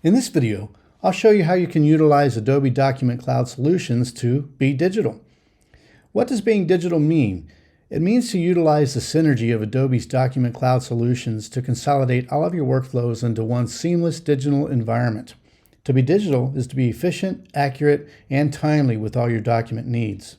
In this video, I'll show you how you can utilize Adobe Document Cloud Solutions to be digital. What does being digital mean? It means to utilize the synergy of Adobe's Document Cloud Solutions to consolidate all of your workflows into one seamless digital environment. To be digital is to be efficient, accurate, and timely with all your document needs.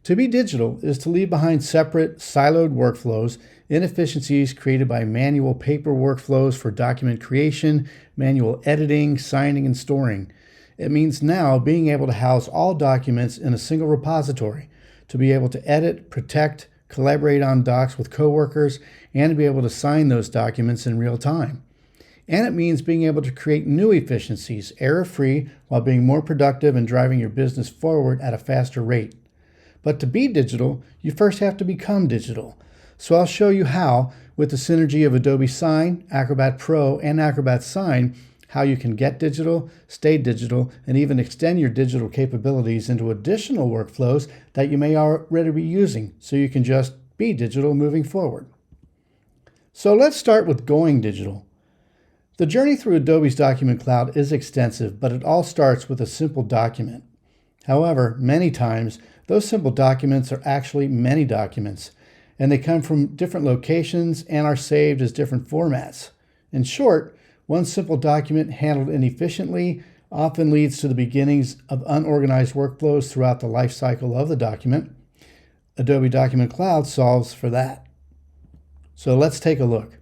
To be digital is to leave behind separate, siloed workflows, inefficiencies created by manual paper workflows for document creation, manual editing, signing, and storing. It means now being able to house all documents in a single repository, to be able to edit, protect, collaborate on docs with coworkers, and to be able to sign those documents in real time. And it means being able to create new efficiencies, error-free, while being more productive and driving your business forward at a faster rate. But to be digital, you first have to become digital. So I'll show you how, with the synergy of Adobe Sign, Acrobat Pro, and Acrobat Sign, how you can get digital, stay digital, and even extend your digital capabilities into additional workflows that you may already be using, so you can just be digital moving forward. So let's start with going digital. The journey through Adobe's Document Cloud is extensive, but it all starts with a simple document. However, many times, those simple documents are actually many documents, and they come from different locations and are saved as different formats. In short, one simple document handled inefficiently often leads to the beginnings of unorganized workflows throughout the life cycle of the document. Adobe Document Cloud solves for that. So let's take a look.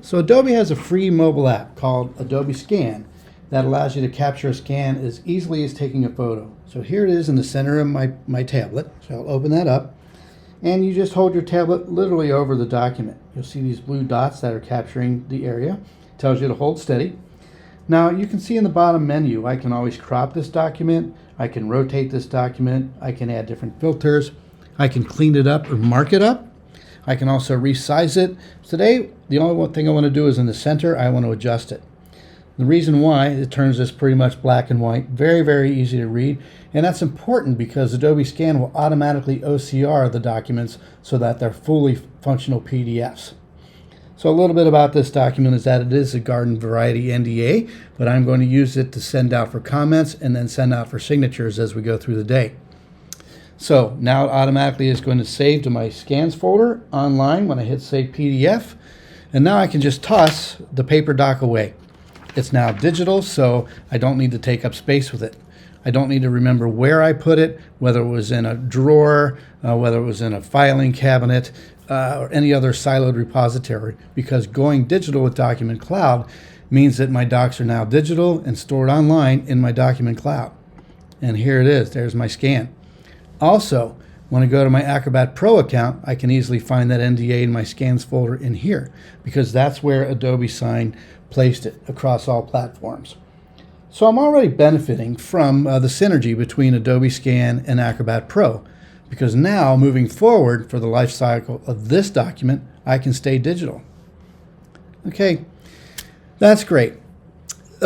So Adobe has a free mobile app called Adobe Scan that allows you to capture a scan as easily as taking a photo. So here it is in the center of my tablet. So I'll open that up. And you just hold your tablet literally over the document. You'll see these blue dots that are capturing the area. It tells you to hold steady. Now you can see in the bottom menu, I can always crop this document. I can rotate this document. I can add different filters. I can clean it up or mark it up. I can also resize it. Today, the only one thing I want to do is in the center, I want to adjust it. The reason why, it turns this pretty much black and white, very, very easy to read. And that's important because Adobe Scan will automatically OCR the documents so that they're fully functional PDFs. So a little bit about this document is that it is a garden variety NDA, but I'm going to use it to send out for comments and then send out for signatures as we go through the day. So now it automatically is going to save to my scans folder online when I hit Save PDF. And now I can just toss the paper doc away. It's now digital, so I don't need to take up space with it. I don't need to remember where I put it, whether it was in a drawer, whether it was in a filing cabinet, or any other siloed repository, because going digital with Document Cloud means that my docs are now digital and stored online in my Document Cloud. And here it is. There's my scan. Also, when I go to my Acrobat Pro account, I can easily find that NDA in my scans folder in here, because that's where Adobe Sign placed it across all platforms. So I'm already benefiting from the synergy between Adobe Scan and Acrobat Pro, because now moving forward for the life cycle of this document, I can stay digital. Okay, that's great.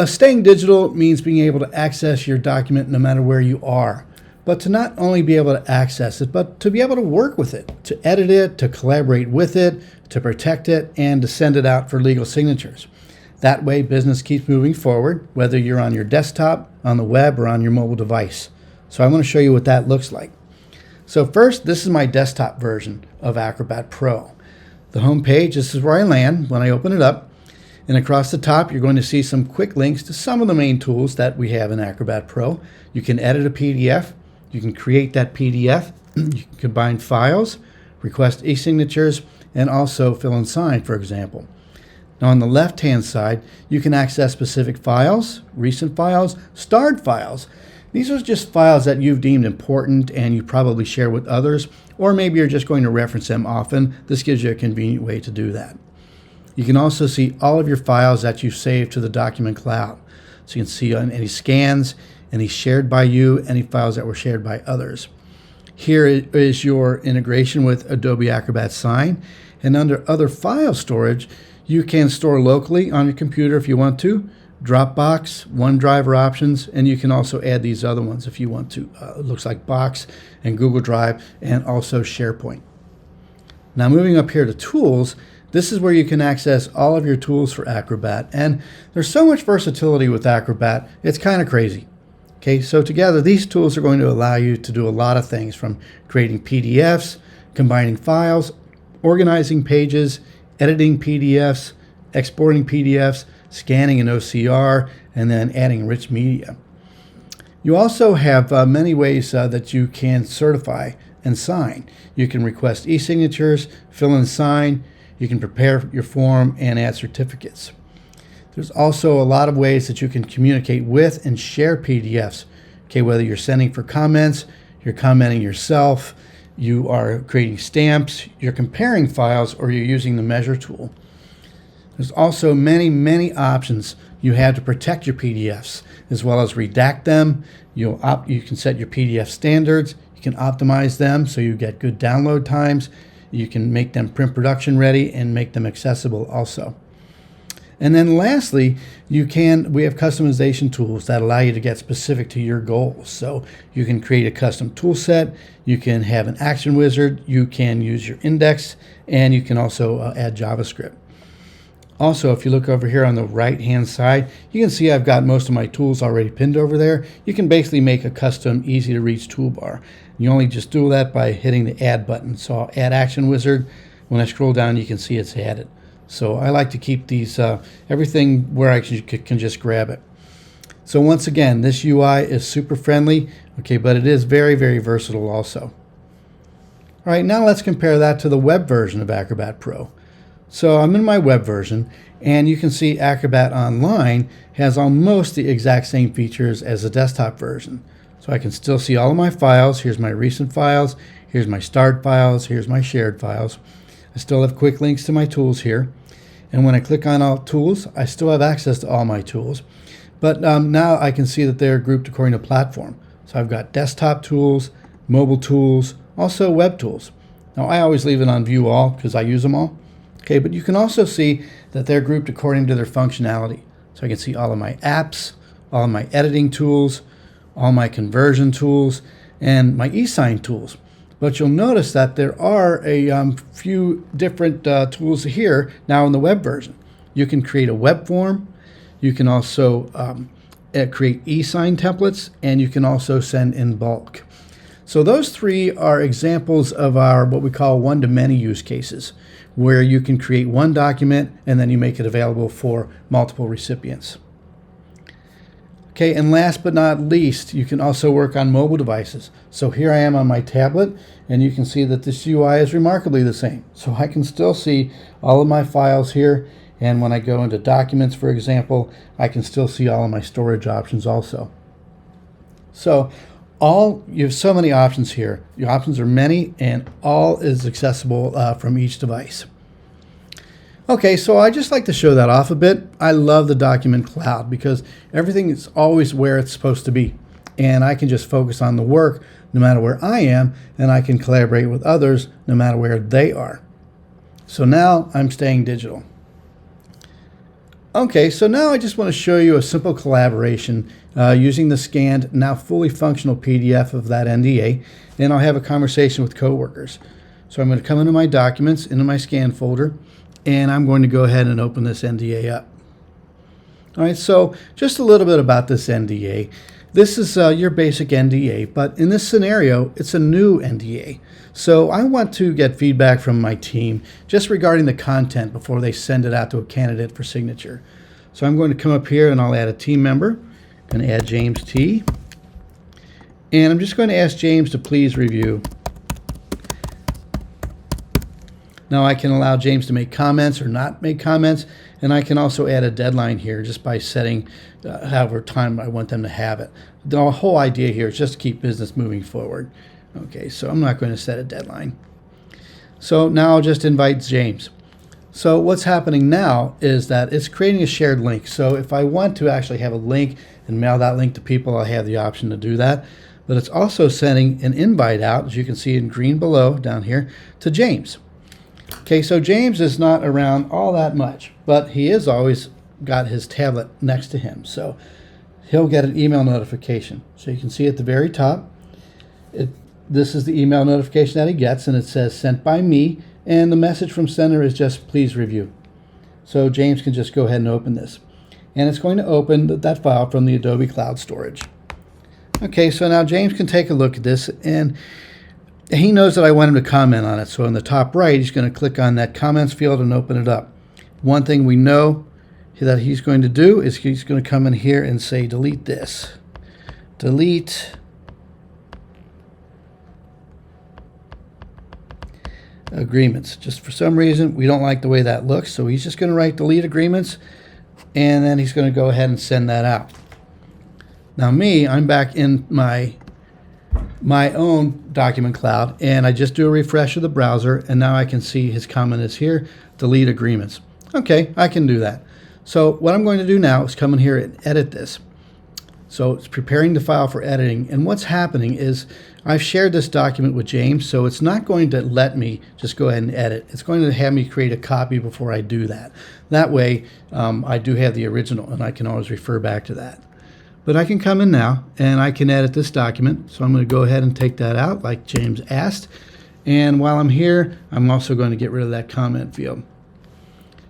Staying digital means being able to access your document no matter where you are. But to not only be able to access it, but to be able to work with it, to edit it, to collaborate with it, to protect it, and to send it out for legal signatures. That way, business keeps moving forward, whether you're on your desktop, on the web, or on your mobile device. So I want to show you what that looks like. So first, this is my desktop version of Acrobat Pro. The home page, this is where I land when I open it up. And across the top, you're going to see some quick links to some of the main tools that we have in Acrobat Pro. You can edit a PDF. You can create that PDF, you can combine files, request e-signatures, and also fill and sign, for example. Now on the left-hand side, you can access specific files, recent files, starred files. These are just files that you've deemed important and you probably share with others, or maybe you're just going to reference them often. This gives you a convenient way to do that. You can also see all of your files that you've saved to the Document Cloud. So you can see on any scans, any shared by you, any files that were shared by others. Here is your integration with Adobe Acrobat Sign. And under other file storage, you can store locally on your computer if you want to, Dropbox, OneDrive are options, and you can also add these other ones if you want to. It looks like Box and Google Drive and also SharePoint. Now moving up here to Tools, This is where you can access all of your tools for Acrobat, and there's so much versatility with Acrobat, it's kind of crazy. Okay, so together these tools are going to allow you to do a lot of things, from creating PDFs, combining files, organizing pages, editing PDFs, exporting PDFs, scanning an OCR, and then adding rich media. You also have many ways that you can certify and sign. You can request e-signatures, fill and sign, you can prepare your form and add certificates. There's also a lot of ways that you can communicate with and share PDFs. Okay, whether you're sending for comments, you're commenting yourself, you are creating stamps, you're comparing files, or you're using the measure tool. There's also many options you have to protect your PDFs, as well as redact them. You can set your PDF standards. You can optimize them so you get good download times. You can make them print production ready and make them accessible also. And then lastly, we have customization tools that allow you to get specific to your goals. So you can create a custom tool set, you can have an action wizard, you can use your index, and you can also add JavaScript. Also, if you look over here on the right hand side, you can see I've got most of my tools already pinned over there. You can basically make a custom, easy to reach toolbar. You only just do that by hitting the add button. So I'll add action wizard. When I scroll down, you can see it's added. So I like to keep these, everything where I can just grab it. So once again, this UI is super friendly, okay, but it is very versatile also. All right, now let's compare that to the web version of Acrobat Pro. So I'm in my web version, and you can see Acrobat Online has almost the exact same features as the desktop version. So I can still see all of my files. Here's my recent files, here's my start files, here's my shared files. I still have quick links to my tools here. And when I click on all tools, I still have access to all my tools. But now I can see that they're grouped according to platform. So I've got desktop tools, mobile tools, also web tools. Now I always leave it on view all because I use them all. Okay, but you can also see that they're grouped according to their functionality. So I can see all of my apps, all of my editing tools, all my conversion tools, and my e-sign tools. But you'll notice that there are a few different tools here now in the web version. You can create a web form, you can also create e-sign templates, and you can also send in bulk. So those three are examples of our what we call one-to-many use cases, where you can create one document and then you make it available for multiple recipients. Okay, and last but not least, you can also work on mobile devices. So here I am on my tablet, and you can see that this UI is remarkably the same. So I can still see all of my files here, and when I go into documents, for example, I can still see all of my storage options also. So you have so many options here. Your options are many, and all is accessible from each device. Okay, so I just like to show that off a bit. I love the document cloud because everything is always where it's supposed to be. And I can just focus on the work no matter where I am, and I can collaborate with others no matter where they are. So now I'm staying digital. Okay, so now I just want to show you a simple collaboration using the scanned, now fully functional PDF of that NDA, and I'll have a conversation with coworkers. So I'm going to come into my documents, into my scan folder, and I'm going to go ahead and open this NDA up. All right, so just a little bit about this NDA. This is your basic NDA, but in this scenario, it's a new NDA. So I want to get feedback from my team just regarding the content before they send it out to a candidate for signature. So I'm going to come up here and I'll add a team member and add James T. And I'm just going to ask James to please review. Now I can allow James to make comments or not make comments, and I can also add a deadline here just by setting however time I want them to have it. The whole idea here is just to keep business moving forward. Okay, so I'm not going to set a deadline. So now I'll just invite James. So what's happening now is that it's creating a shared link. So if I want to actually have a link and mail that link to people, I have the option to do that. But it's also sending an invite out, as you can see in green below down here, to James. Okay, so James is not around all that much, but he is always got his tablet next to him. So he'll get an email notification. So you can see at the very top, this is the email notification that he gets, and it says sent by me, and the message from sender is just please review. So James can just go ahead and open this. And it's going to open that file from the Adobe Cloud Storage. Okay, so now James can take a look at this, and he knows that I want him to comment on it. So in the top right, he's going to click on that comments field and open it up. One thing we know that he's going to do is he's going to come in here and say delete this. Delete agreements. Just for some reason, we don't like the way that looks, so he's just going to write delete agreements, and then he's going to go ahead and send that out. Now me, I'm back in my own document cloud, and I just do a refresh of the browser, and now I can see his comment is here, delete agreements. Okay, I can do that. So what I'm going to do now is come in here and edit this. So it's preparing the file for editing, and what's happening is I've shared this document with James, so it's not going to let me just go ahead and edit. It's going to have me create a copy before I do that. That way I do have the original, and I can always refer back to that. But I can come in now and I can edit this document. So I'm going to go ahead and take that out like James asked. And while I'm here, I'm also going to get rid of that comment field.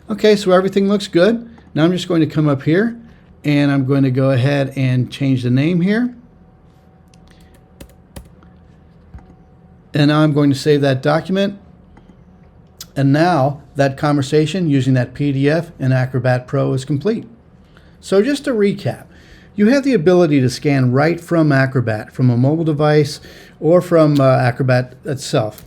Okay, so everything looks good. Now I'm just going to come up here and I'm going to go ahead and change the name here. And now I'm going to save that document. And now that conversation using that PDF in Acrobat Pro is complete. So just to recap, you have the ability to scan right from Acrobat, from a mobile device or from Acrobat itself,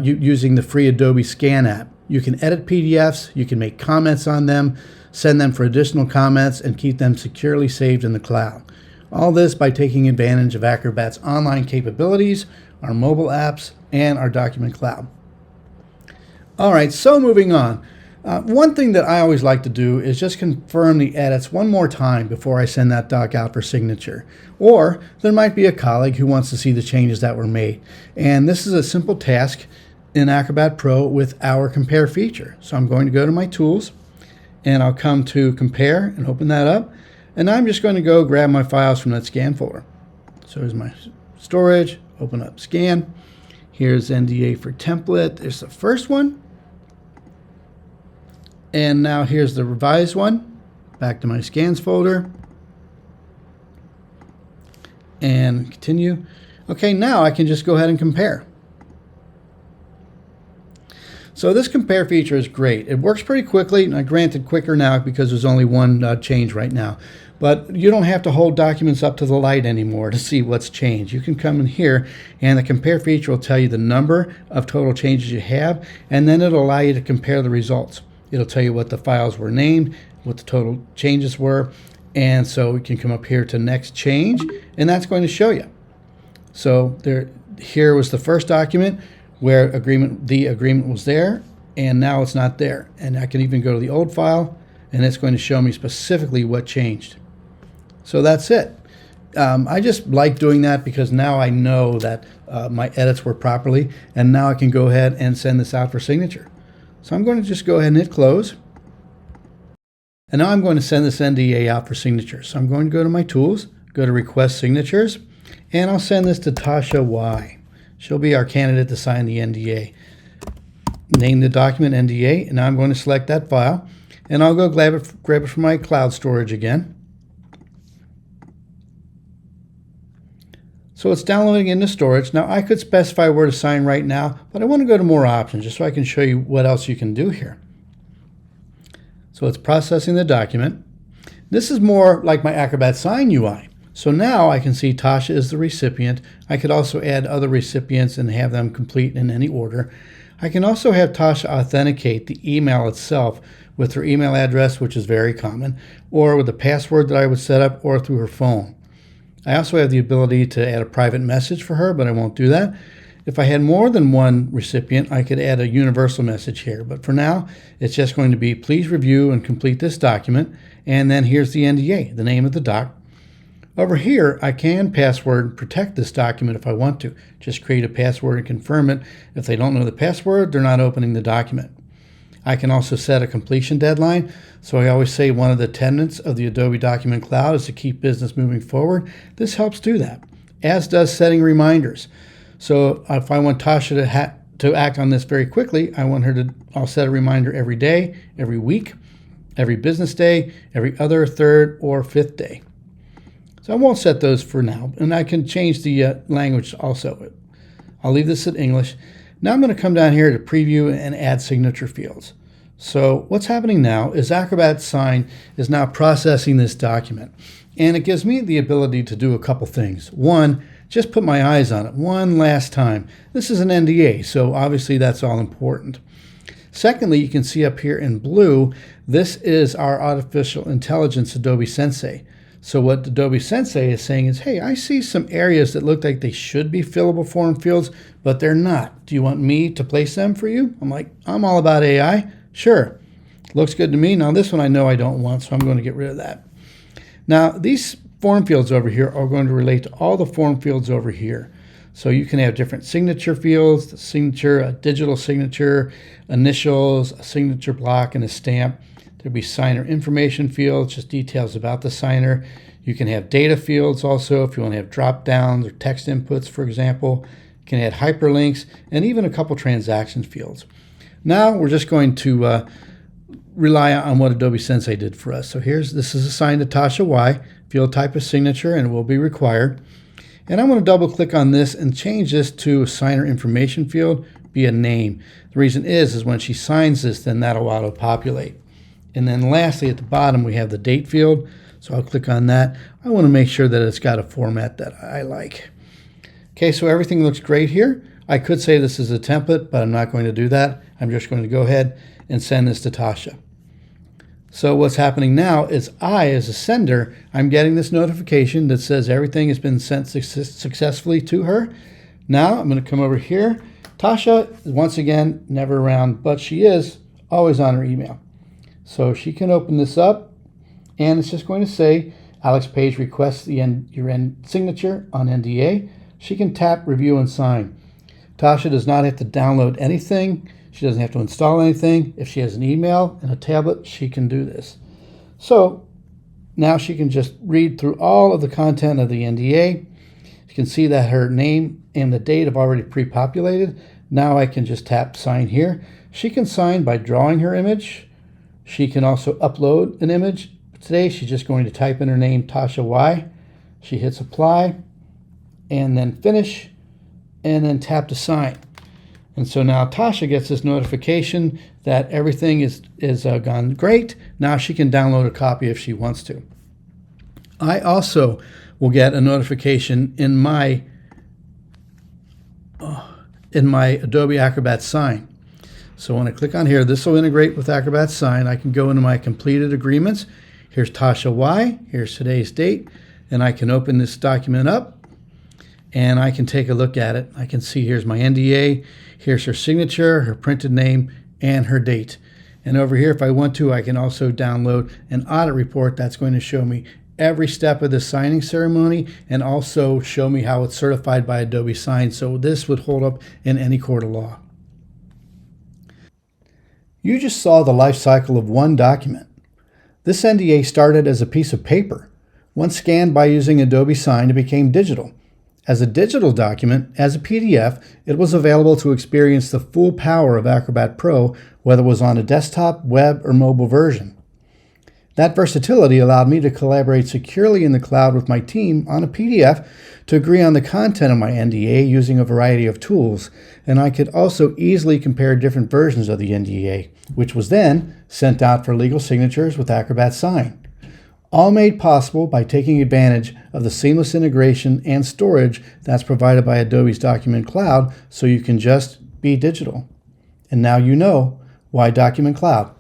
using the free Adobe Scan app. You can edit PDFs, you can make comments on them, send them for additional comments, and keep them securely saved in the cloud. All this by taking advantage of Acrobat's online capabilities, our mobile apps, and our document cloud. All right, so moving on. One thing that I always like to do is just confirm the edits one more time before I send that doc out for signature. Or there might be a colleague who wants to see the changes that were made. And this is a simple task in Acrobat Pro with our compare feature. So I'm going to go to my tools and I'll come to compare and open that up. And I'm just going to go grab my files from that scan folder. So here's my storage, open up scan. Here's NDA for template. There's the first one. And now here's the revised one. Back to my scans folder. And continue. Okay, now I can just go ahead and compare. So this compare feature is great. It works pretty quickly, and granted quicker now because there's only one change right now. But you don't have to hold documents up to the light anymore to see what's changed. You can come in here and the compare feature will tell you the number of total changes you have, and then it'll allow you to compare the results. It'll tell you what the files were named, what the total changes were, and so we can come up here to next change, and that's going to show you. So here was the first document where the agreement was there, and now it's not there. And I can even go to the old file, and it's going to show me specifically what changed. So that's it. I just like doing that because now I know that my edits were properly, and now I can go ahead and send this out for signature. So I'm going to just go ahead and hit close. And now I'm going to send this NDA out for signature. So I'm going to go to my tools, go to request signatures, and I'll send this to Tasha Y. She'll be our candidate to sign the NDA. Name the document NDA, and now I'm going to select that file, and I'll go grab it from my cloud storage again. So it's downloading into storage. Now I could specify where to sign right now, but I want to go to more options just so I can show you what else you can do here. So it's processing the document. This is more like my Acrobat Sign UI. So now I can see Tasha is the recipient. I could also add other recipients and have them complete in any order. I can also have Tasha authenticate the email itself with her email address, which is very common, or with the password that I would set up, or through her phone. I also have the ability to add a private message for her, but I won't do that. If I had more than one recipient, I could add a universal message here. But for now, it's just going to be, please review and complete this document. And then here's the NDA, the name of the doc. Over here, I can password protect this document if I want to. Just create a password and confirm it. If they don't know the password, they're not opening the document. I can also set a completion deadline. So I always say one of the tenets of the Adobe Document Cloud is to keep business moving forward. This helps do that, as does setting reminders. So if I want Tasha to to act on this very quickly, I'll set a reminder every day, every week, every business day, every other, third, or fifth day. So I won't set those for now, and I can change the language also. I'll leave this in English. Now I'm going to come down here to preview and add signature fields. So what's happening now is Acrobat Sign is now processing this document, and it gives me the ability to do a couple things. One, just put my eyes on it one last time. This is an NDA, so obviously that's all important. Secondly, you can see up here in blue, this is our artificial intelligence Adobe Sensei. So what Adobe Sensei is saying is, hey, I see some areas that look like they should be fillable form fields, but they're not. Do you want me to place them for you? I'm like, I'm all about AI. Sure. Looks good to me. Now this one I know I don't want, so I'm going to get rid of that. Now these form fields over here are going to relate to all the form fields over here. So you can have different signature fields, the signature, a digital signature, initials, a signature block, and a stamp. There'll be signer information fields, just details about the signer. You can have data fields also if you want to have drop downs or text inputs, for example. You can add hyperlinks and even a couple transaction fields. Now we're just going to rely on what Adobe Sensei did for us. So this is assigned to Tasha Y, field type of signature, and it will be required. And I'm going to double click on this and change this to a signer information field, be a name. The reason is when she signs this, then that'll auto-populate. And then lastly, at the bottom, we have the date field. So I'll click on that. I want to make sure that it's got a format that I like. Okay, so everything looks great here. I could say this is a template, but I'm not going to do that. I'm just going to go ahead and send this to Tasha. So what's happening now is I, as a sender, I'm getting this notification that says everything has been sent successfully to her. Now I'm going to come over here. Tasha is once again never around, but she is always on her email. So she can open this up, and it's just going to say, Alex Page requests your end signature on NDA. She can tap, review, and sign. Tasha does not have to download anything. She doesn't have to install anything. If she has an email and a tablet, she can do this. So now she can just read through all of the content of the NDA. You can see that her name and the date have already pre-populated. Now I can just tap sign here. She can sign by drawing her image. She can also upload an image. Today she's just going to type in her name, Tasha Y. She hits apply and then finish and then tap to sign. And so now Tasha gets this notification that everything is gone great. Now she can download a copy if she wants to. I also will get a notification in my Adobe Acrobat Sign. So when I click on here, this will integrate with Acrobat Sign. I can go into my completed agreements. Here's Tasha Y. Here's today's date. And I can open this document up and I can take a look at it. I can see here's my NDA. Here's her signature, her printed name, and her date. And over here, if I want to, I can also download an audit report that's going to show me every step of the signing ceremony and also show me how it's certified by Adobe Sign. So this would hold up in any court of law. You just saw the life cycle of one document. This NDA started as a piece of paper. Once scanned by using Adobe Sign, it became digital. As a digital document, as a PDF, it was available to experience the full power of Acrobat Pro, whether it was on a desktop, web, or mobile version. That versatility allowed me to collaborate securely in the cloud with my team on a PDF to agree on the content of my NDA using a variety of tools, and I could also easily compare different versions of the NDA, which was then sent out for legal signatures with Acrobat Sign. All made possible by taking advantage of the seamless integration and storage that's provided by Adobe's Document Cloud, so you can just be digital. And now you know why Document Cloud